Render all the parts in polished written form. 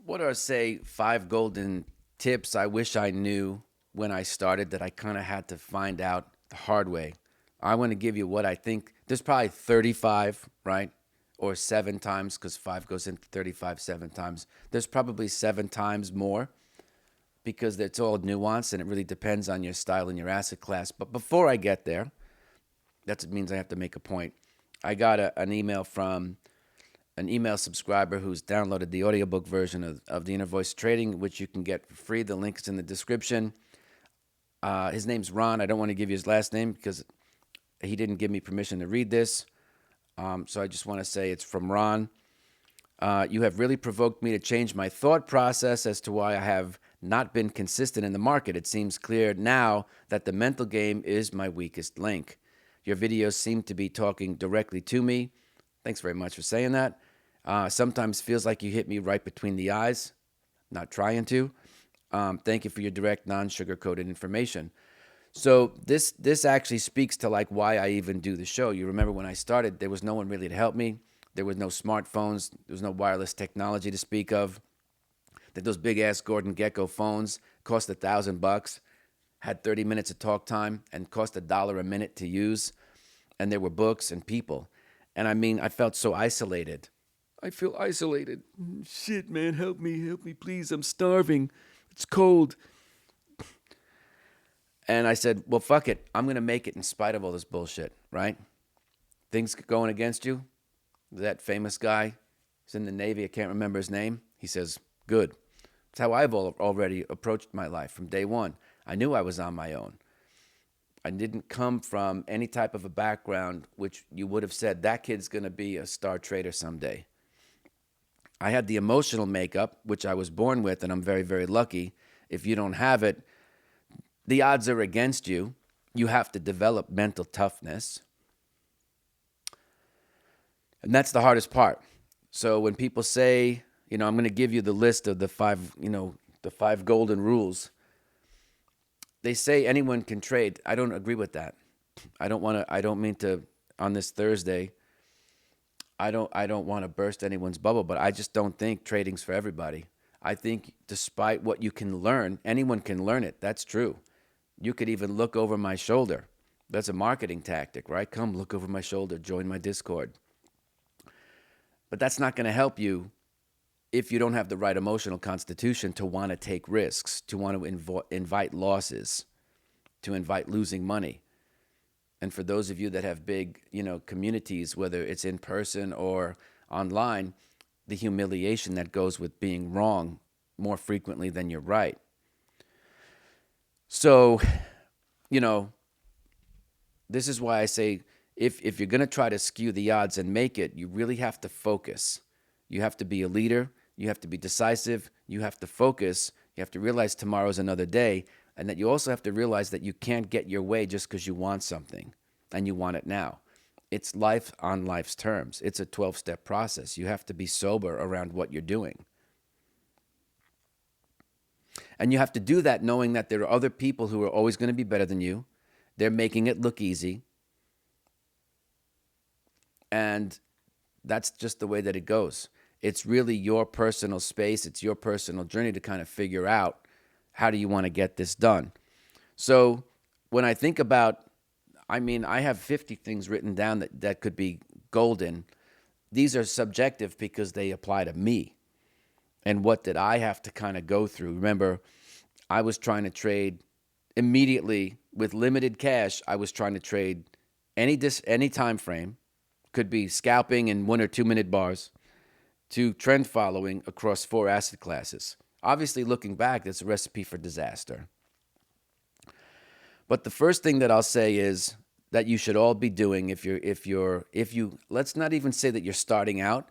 What are, say, 5 golden tips I wish I knew when I started that I kind of had to find out the hard way? I want to give you what I think. There's probably 35, right? Or 7 times, because 5 goes into 35 7 times. There's probably 7 times more because it's all nuanced and it really depends on your style and your asset class. But before I get there, that means I have to make a point. I got an email from an email subscriber who's downloaded the audiobook version of the Inner Voice Trading, which you can get for free. The link is in the description. His name's Ron. I don't want to give you his last name because he didn't give me permission to read this. So I just want to say it's from Ron. You have really provoked me to change my thought process as to why I have not been consistent in the market. It seems clear now that the mental game is my weakest link. Your videos seem to be talking directly to me. Thanks very much for saying that. Sometimes feels like you hit me right between the eyes. Not trying to. Thank you for your direct, non-sugar-coated information. So this actually speaks to like why I even do the show. You remember when I started, there was no one really to help me. There was no smartphones. There was no wireless technology to speak of. That those big ass Gordon Gecko phones cost $1,000, had 30 minutes of talk time, and cost $1 a minute to use. And there were books and people. And I mean, I felt so isolated. I feel isolated. Shit, man, help me, please. I'm starving. It's cold. And I said, well, fuck it. I'm going to make it in spite of all this bullshit, right? Things going against you. That famous guy, he's in the Navy. I can't remember his name. He says, good. That's how I've already approached my life from day one. I knew I was on my own. I didn't come from any type of a background which you would have said that kid's going to be a star trader someday. I had the emotional makeup, which I was born with, and I'm very, very lucky. If you don't have it, the odds are against you. You have to develop mental toughness. And that's the hardest part. So when people say, I'm going to give you the list of the five golden rules, they say anyone can trade. I don't agree with that. I don't mean to, on this Thursday, I don't want to burst anyone's bubble, but I just don't think trading's for everybody. I think despite what you can learn, anyone can learn it. That's true. You could even look over my shoulder. That's a marketing tactic, right? Come look over my shoulder, join my Discord. But that's not going to help you if you don't have the right emotional constitution to want to take risks, to want to invite losses, to invite losing money. And for those of you that have big, communities, whether it's in person or online, the humiliation that goes with being wrong more frequently than you're right. So, this is why I say if you're going to try to skew the odds and make it, you really have to focus. You have to be a leader. You have to be decisive. You have to focus. You have to realize tomorrow's another day, and that you also have to realize that you can't get your way just because you want something and you want it now. It's life on life's terms. It's a 12-step process. You have to be sober around what you're doing. And you have to do that knowing that there are other people who are always going to be better than you. They're making it look easy. And that's just the way that it goes. It's really your personal space. It's your personal journey to kind of figure out how do you want to get this done. So when I think about, I have 50 things written down that could be golden. These are subjective because they apply to me. And what did I have to kind of go through? Remember, I was trying to trade immediately with limited cash. I was trying to trade any time frame. Could be scalping in 1 or 2 minute bars to trend following across 4 asset classes. Obviously, looking back, that's a recipe for disaster. But the first thing that I'll say is that you should all be doing if you let's not even say that you're starting out,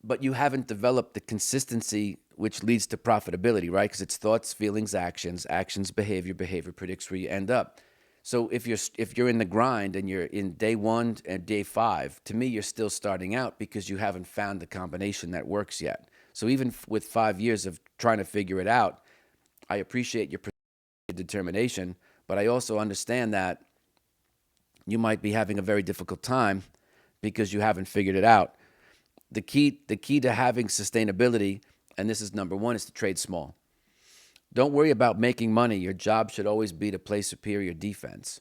but you haven't developed the consistency which leads to profitability, right? Because it's thoughts, feelings, actions, behavior predicts where you end up. So if you're in the grind and you're in day 1 and day 5, to me you're still starting out because you haven't found the combination that works yet. So even with 5 years of trying to figure it out, I appreciate your determination, but I also understand that you might be having a very difficult time because you haven't figured it out. The key to having sustainability and this is number one, is to trade small. Don't worry about making money. Your job should always be to play superior defense.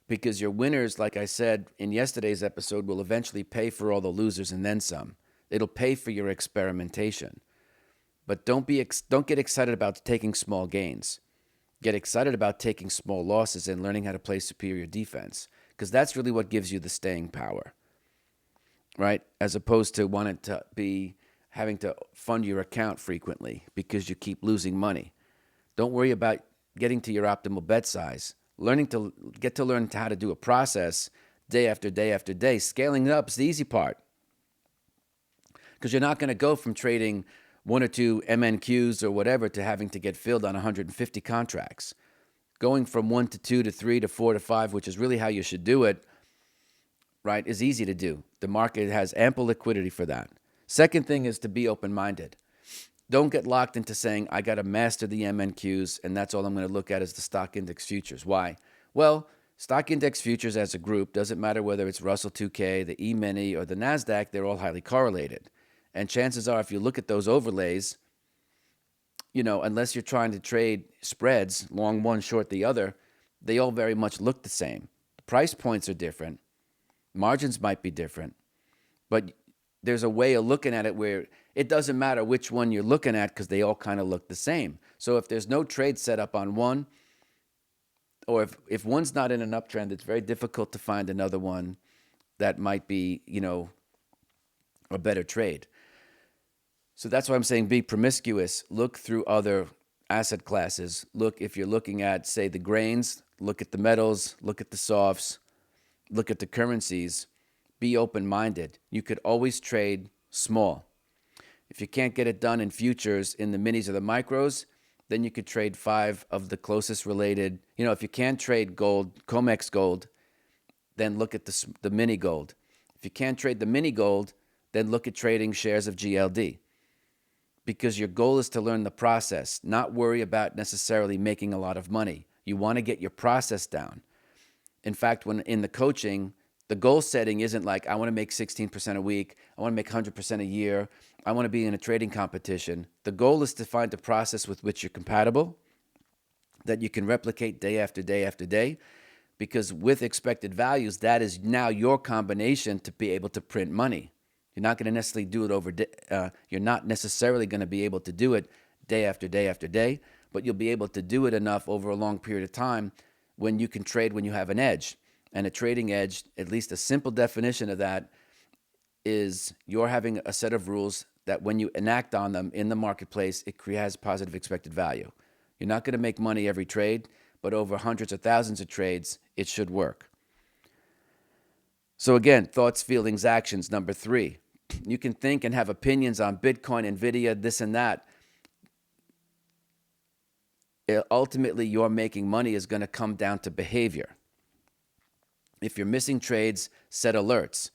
Because your winners, like I said in yesterday's episode, will eventually pay for all the losers and then some. It'll pay for your experimentation. But don't get excited about taking small gains. Get excited about taking small losses and learning how to play superior defense, because that's really what gives you the staying power, right? As opposed to wanting to be having to fund your account frequently because you keep losing money. Don't worry about getting to your optimal bet size. Learn how to do a process day after day after day. Scaling up is the easy part, because you're not going to go from trading one or two MNQs or whatever to having to get filled on 150 contracts. Going from 1 to 2 to 3 to 4 to 5, which is really how you should do it, right, is easy to do. The market has ample liquidity for that. Second thing is to be open-minded. Don't get locked into saying, I got to master the MNQs, and that's all I'm going to look at is the stock index futures. Why? Well, stock index futures as a group, doesn't matter whether it's Russell 2K, the E-mini, or the NASDAQ, they're all highly correlated. And chances are, if you look at those overlays, unless you're trying to trade spreads, long one, short the other, they all very much look the same. The price points are different. Margins might be different. But there's a way of looking at it where it doesn't matter which one you're looking at, because they all kind of look the same. So if there's no trade set up on one, or if one's not in an uptrend, it's very difficult to find another one that might be, a better trade. So that's why I'm saying be promiscuous. Look through other asset classes. Look, if you're looking at, say, the grains, look at the metals, look at the softs, look at the currencies. Be open-minded. You could always trade small. If you can't get it done in futures in the minis or the micros, then you could trade 5 of the closest related. If you can't trade gold, COMEX gold, then look at the mini gold. If you can't trade the mini gold, then look at trading shares of GLD. Because your goal is to learn the process, not worry about necessarily making a lot of money. You want to get your process down. In fact, when in the coaching, the goal setting isn't like, I want to make 16% a week, I want to make 100% a year, I want to be in a trading competition. The goal is to find a process with which you're compatible, that you can replicate day after day after day, because with expected values, that is now your combination to be able to print money. You're not going to necessarily do it you're not necessarily going to be able to do it day after day after day, but you'll be able to do it enough over a long period of time when you can trade when you have an edge. And a trading edge, at least a simple definition of that, is you're having a set of rules that when you enact on them in the marketplace, it has positive expected value. You're not going to make money every trade, but over hundreds of thousands of trades, it should work. So again, thoughts, feelings, actions. Number 3, you can think and have opinions on Bitcoin, Nvidia, this and that. Ultimately, your making money is going to come down to behavior. If you're missing trades, set alerts.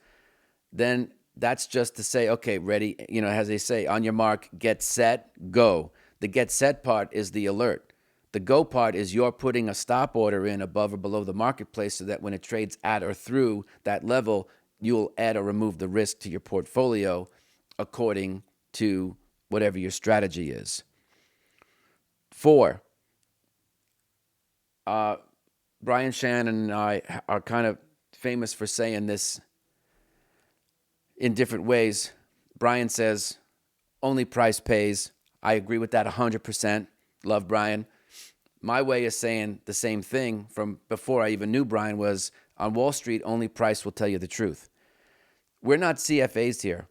Then that's just to say, okay, ready, as they say, on your mark, get set, go. The get set part is the alert. The go part is you're putting a stop order in above or below the marketplace so that when it trades at or through that level, you'll add or remove the risk to your portfolio according to whatever your strategy is. 4, Brian Shannon and I are kind of famous for saying this in different ways. Brian says, only price pays. I agree with that 100%. Love Brian. My way of saying the same thing from before I even knew Brian was, on Wall Street, only price will tell you the truth. We're not CFAs here.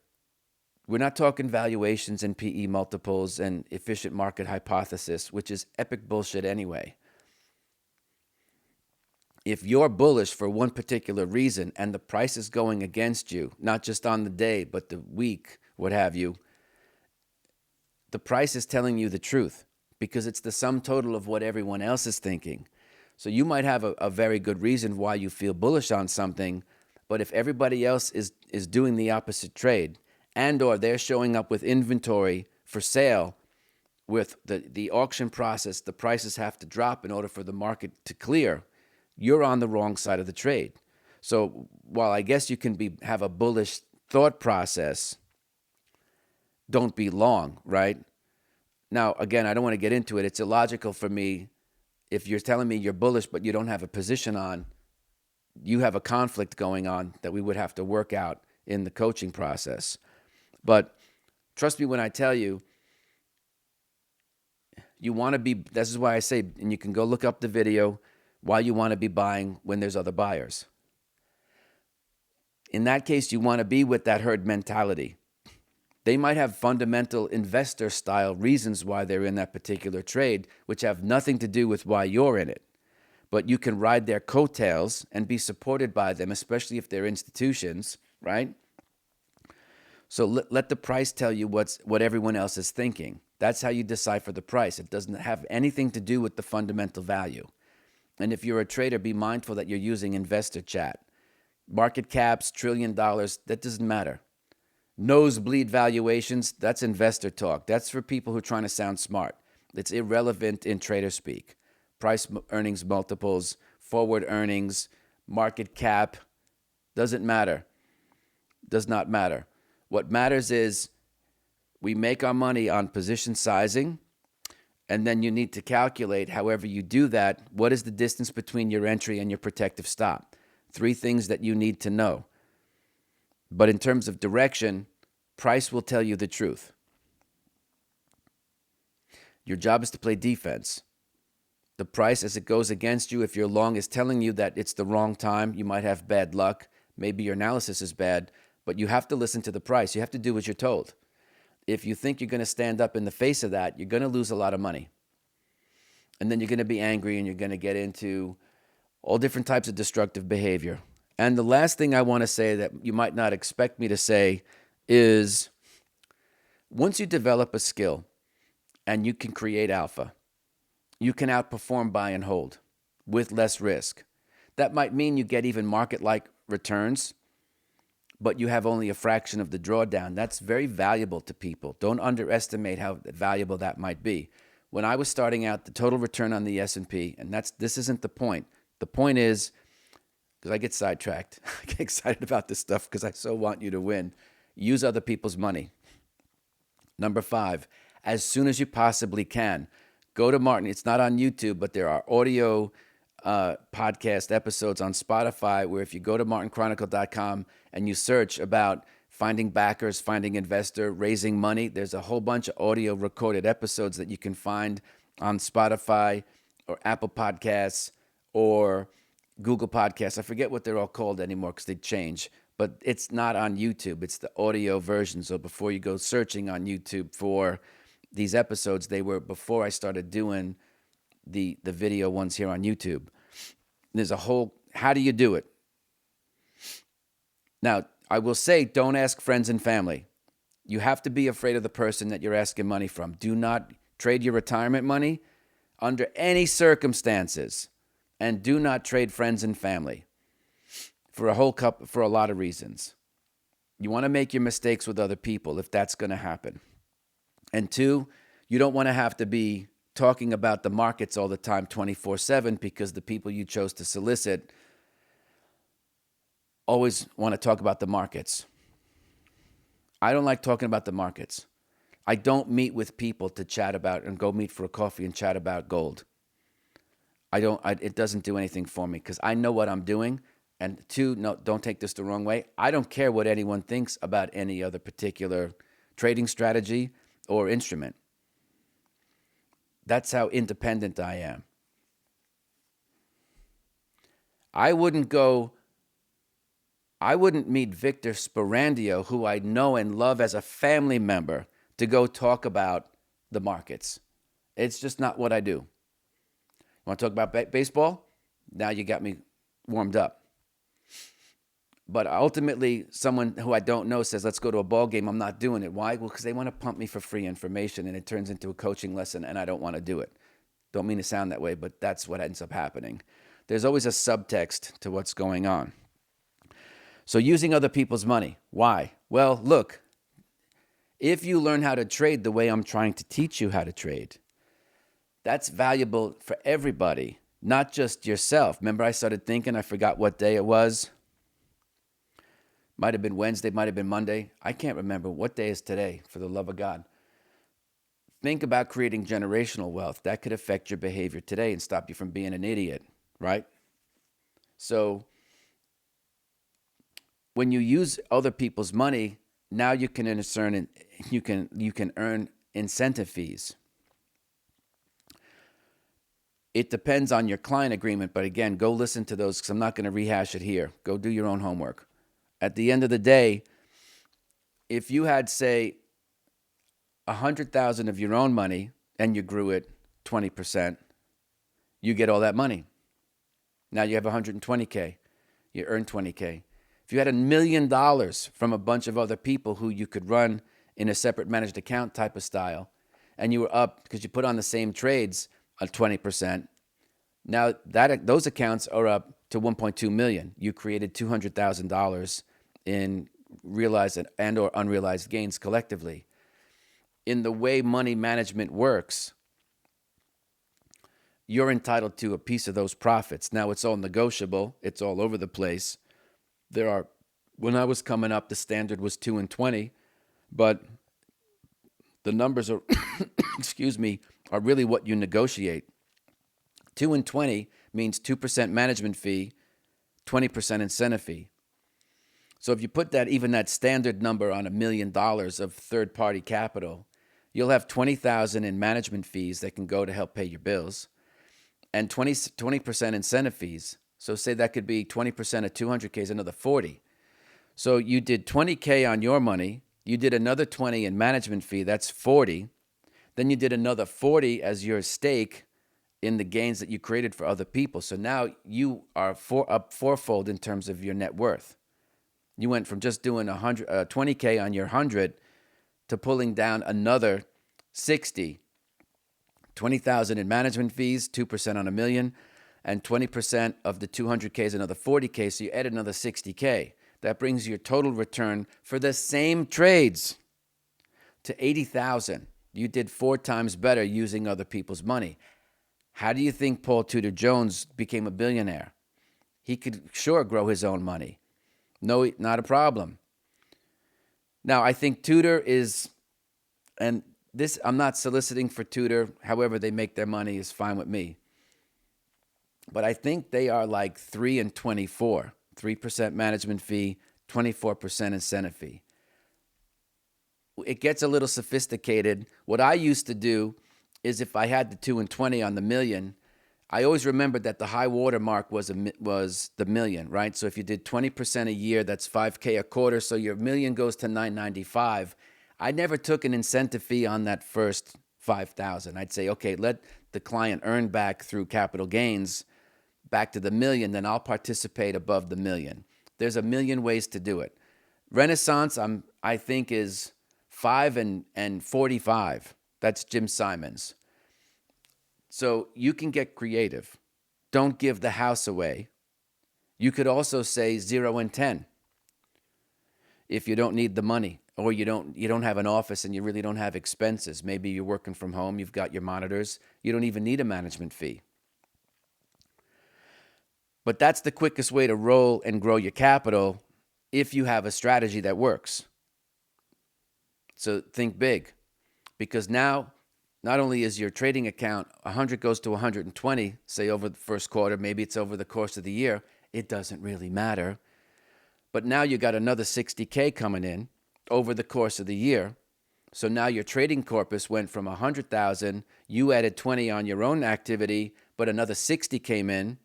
We're not talking valuations and PE multiples and efficient market hypothesis, which is epic bullshit anyway. If you're bullish for one particular reason and the price is going against you, not just on the day, but the week, what have you, the price is telling you the truth because it's the sum total of what everyone else is thinking. So you might have a very good reason why you feel bullish on something, but if everybody else is doing the opposite trade and or they're showing up with inventory for sale, with the auction process, the prices have to drop in order for the market to clear, you're on the wrong side of the trade. So while I guess you can have a bullish thought process, don't be long, right? Now, again, I don't want to get into it. It's illogical for me if you're telling me you're bullish but you don't have a position on, you have a conflict going on that we would have to work out in the coaching process. But trust me when I tell you, you want to be, this is why I say, and you can go look up the video, why you want to be buying when there's other buyers. In that case, you want to be with that herd mentality. They might have fundamental investor style reasons why they're in that particular trade, which have nothing to do with why you're in it. But you can ride their coattails and be supported by them, especially if they're institutions, right? So let the price tell you what everyone else is thinking. That's how you decipher the price. It doesn't have anything to do with the fundamental value. And if you're a trader, be mindful that you're using investor chat. Market caps, $1 trillion, that doesn't matter. Nosebleed valuations, that's investor talk. That's for people who are trying to sound smart. It's irrelevant in trader speak. Price earnings multiples, forward earnings, market cap, doesn't matter. Does not matter. What matters is we make our money on position sizing, and then you need to calculate, however you do that, what is the distance between your entry and your protective stop? 3 things that you need to know. But in terms of direction, price will tell you the truth. Your job is to play defense. The price, as it goes against you, if you're long, is telling you that it's the wrong time. You might have bad luck. Maybe your analysis is bad, but you have to listen to the price. You have to do what you're told. If you think you're going to stand up in the face of that, you're going to lose a lot of money. And then you're going to be angry and you're going to get into all different types of destructive behavior. And the last thing I want to say that you might not expect me to say is once you develop a skill and you can create alpha, you can outperform buy and hold with less risk. That might mean you get even market-like returns, but you have only a fraction of the drawdown. That's very valuable to people. Don't underestimate how valuable that might be. When I was starting out, the total return on the S&P, and this isn't the point. The point is, because I get sidetracked, I get excited about this stuff because I so want you to win. Use other people's money. Number 5, as soon as you possibly can, go to Martin. It's not on YouTube, but there are audio podcast episodes on Spotify where if you go to martinchronicle.com and you search about finding backers, finding investor, raising money, there's a whole bunch of audio recorded episodes that you can find on Spotify or Apple Podcasts or Google Podcasts. I forget what they're all called anymore because they change, but it's not on YouTube. It's the audio version. So before you go searching on YouTube for these episodes, they were before I started doing the video ones here on YouTube. There's a whole, how do you do it? Now, I will say, don't ask friends and family. You have to be afraid of the person that you're asking money from. Do not trade your retirement money under any circumstances. And do not trade friends and family for a lot of reasons. You want to make your mistakes with other people if that's going to happen. And 2, you don't want to have to be talking about the markets all the time 24/7 because the people you chose to solicit always want to talk about the markets. I don't like talking about the markets. I don't meet with people to chat about and go meet for a coffee and chat about gold. It doesn't do anything for me because I know what I'm doing. And 2, no, don't take this the wrong way. I don't care what anyone thinks about any other particular trading strategy or instrument. That's how independent I am. I wouldn't meet Victor Sperandio, who I know and love as a family member, to go talk about the markets. It's just not what I do. Want to talk about baseball? Now you got me warmed up. But ultimately, someone who I don't know says, let's go to a ball game. I'm not doing it. Why? Well, because they want to pump me for free information, and it turns into a coaching lesson, and I don't want to do it. Don't mean to sound that way, but that's what ends up happening. There's always a subtext to what's going on. So using other people's money. Why? Well, look, if you learn how to trade the way I'm trying to teach you how to trade, that's valuable for everybody, not just yourself. Remember, I started thinking, I forgot what day it was. Might have been Wednesday, might have been Monday. I can't remember. What day is today, for the love of God? Think about creating generational wealth. That could affect your behavior today and stop you from being an idiot, right? So when you use other people's money, now you can earn incentive fees. It depends on your client agreement, but again, go listen to those because I'm not going to rehash it here. Go do your own homework. At the end of the day, if you had, say, 100,000 of your own money and you grew it 20%, you get all that money. Now you have 120K. You earn 20K. If you had $1 million from a bunch of other people who you could run in a separate managed account type of style, and you were up because you put on the same trades at 20%, now those accounts are up to 1.2 million. You created $200,000 in realized and or unrealized gains collectively. In the way money management works, you're entitled to a piece of those profits. Now, it's all negotiable. It's all over the place. When I was coming up, the standard was 2 and 20, but the numbers are, excuse me, are really what you negotiate. 2 and 20 means 2% management fee, 20% incentive fee. So if you put even that standard number on $1 million of third-party capital, you'll have $20,000 in management fees that can go to help pay your bills, and 20% incentive fees. So say that could be 20% of 200K is another 40. So you did 20K on your money, you did another 20 in management fee, that's 40. Then you did another 40 as your stake in the gains that you created for other people. So now you are up fourfold in terms of your net worth. You went from just doing 20K on your 100 to pulling down another 60. 20,000 in management fees, 2% on $1 million, and 20% of the 200K is another 40K, so you add another 60K. That brings your total return for the same trades to 80,000. You did 4 times better using other people's money. How do you think Paul Tudor Jones became a billionaire? He could sure grow his own money. No, not a problem. Now, I think Tudor is, and this, I'm not soliciting for Tudor. However they make their money is fine with me. But I think they are like 3 and 24. 3% management fee, 24% incentive fee. It gets a little sophisticated. What I used to do is if I had the 2 and 20 on the million, I always remembered that the high water mark was the million, right? So if you did 20% a year, that's 5K a quarter. So your million goes to 995. I never took an incentive fee on that first 5,000. I'd say, okay, let the client earn back through capital gains back to the million, then I'll participate above the million. There's a million ways to do it. Renaissance, I think, is 5 and 45. That's Jim Simons. So you can get creative. Don't give the house away. You could also say 0 and 10 if you don't need the money, or you don't have an office and you really don't have expenses. Maybe you're working from home, you've got your monitors, you don't even need a management fee. But that's the quickest way to roll and grow your capital if you have a strategy that works. So think big, because now not only is your trading account 100 goes to 120, say over the first quarter, maybe it's over the course of the year, it doesn't really matter. But now you got another 60K coming in over the course of the year. So now your trading corpus went from 100,000, you added 20 on your own activity, but another 60 came in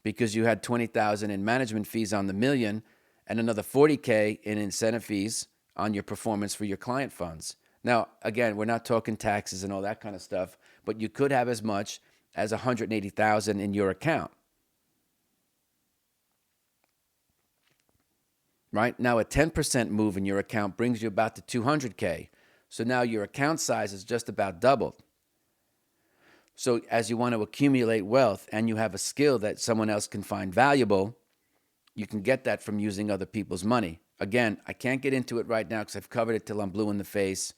because you had 20,000 in management fees on the million and another 40K in incentive fees on your performance for your client funds. Now, again, we're not talking taxes and all that kind of stuff, but you could have as much as 180,000 in your account. Right? Now, a 10% move in your account brings you about to 200K. So now your account size is just about doubled. So as you want to accumulate wealth and you have a skill that someone else can find valuable, you can get that from using other people's money. Again, I can't get into it right now because I've covered it till I'm blue in the face.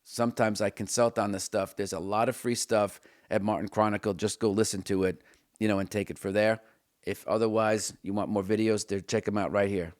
Sometimes I consult on this stuff. There's a lot of free stuff at Martin Chronicle. Just go listen to it, and take it from there. If otherwise you want more videos, check them out right here.